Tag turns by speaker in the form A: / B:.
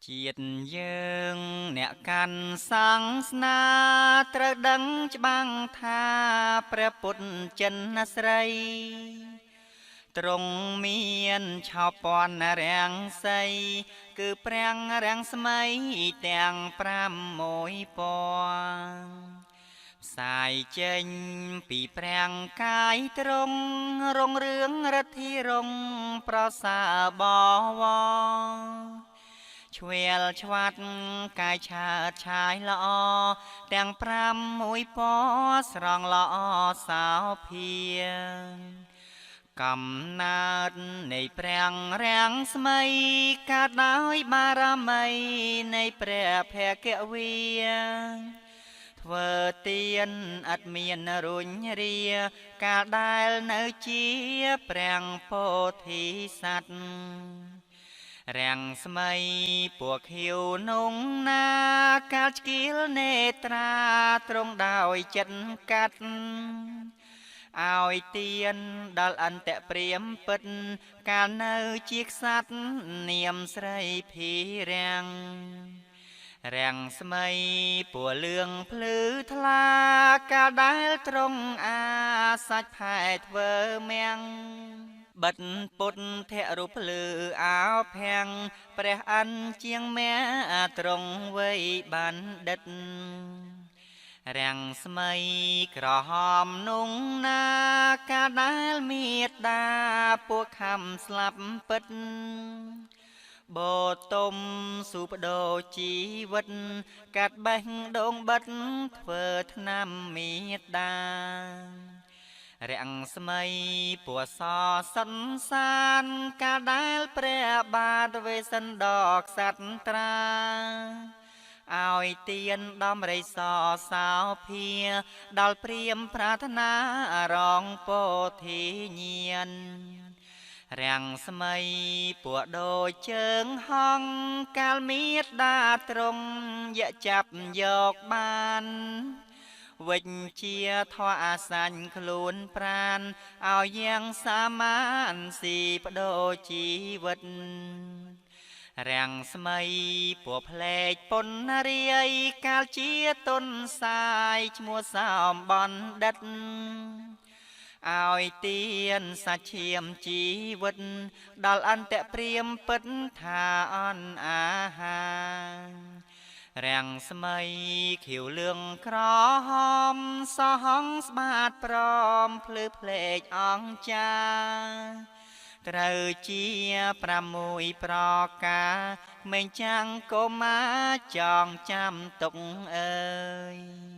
A: ជាតិយើងអ្នកកាន់សាសនាត្រូវដឹងច្បាំងថាព្រះពុទ្ធចិនស្រីទ្រង់មានឆោពាន់រាំងសីគឺប្រាំងរាំងស្មៃទាំង6ពណ៌ផ្សាយចេញពីប្រាំងកាយទ្រង់រងរឿងរទ្ធីរងប្រសើរបវរឆ្វែលឆ្វាត់កាយឆើតឆាយល្អទាំង6ពណ៌ស្រង់ល្អសោភាកំណើតនៃប្រាំងរាំងស្មៃកើតដោយបារមីនៃព្រះភគវីធ្វើទានអត់មានរុញរាកាលដែលនៅជាប្រាំងពោធិសត្វរាំងស្មៃពួកខៀវនងណាកាលឆ្កៀលនេត្រាទ្រង់ដោយចិត្តកាត់ឲ្យទៀនដល់អន្តៈព្រាមពិតកាលនៅជាក្សត្រនាមស្រីភីរាំងរាំងស្មៃពួរលឿងភ្លឺថ្លាកាលដែលទ្រង់អាសាច់ផែធ្វើមាំងបិទពុទ្ធៈរូបភ្លឺអោភាំងព្រះអិនជាងមាទ្រង់វ័យបណ្ឌិតរាំងស្មៃក្រហមនងណាកាលដែលមេត្តាពួកខំស្លាប់ពិតបោទុំសុបដោជីវិតកាត់បេះដូងបិទធ្វើថ្នាំមេត្តារាំងស្មៃពួសសិនសានកាលដែលព្រះបាទវេសិណ្ឌក្សត្រាឲ្យទៀនដំរីសសោភាដល់ព្រាមប្រាថ្នារងពោធិញាណរាំងស្មៃពួកដូចជើងហងកាលមេត្តាទ្រង់យកចាប់យកបានវិជ្ជាធម៌អាសាញ់ខ្លួនប្រានឲ្យយ៉ាងសាមានស៊ីបដូរជីវិតរាំងស្មៃពួកផ្លែកពុនរាយកាលជាទុនសាយឈ្មោះសោមបណ្ឌិតឲ្យទៀនសាច់ឈាមជីវិតដល់អន្តៈព្រាមពិតថាអនអាហាររាំងស្មៃខៀវលឿងក្រហមសហងស្បាតព្រមភ្លឺភ្លេចអង្ចាត្រូវជា6ប្រការក្មេងចាំងកុមារចងចាំទុកអើយ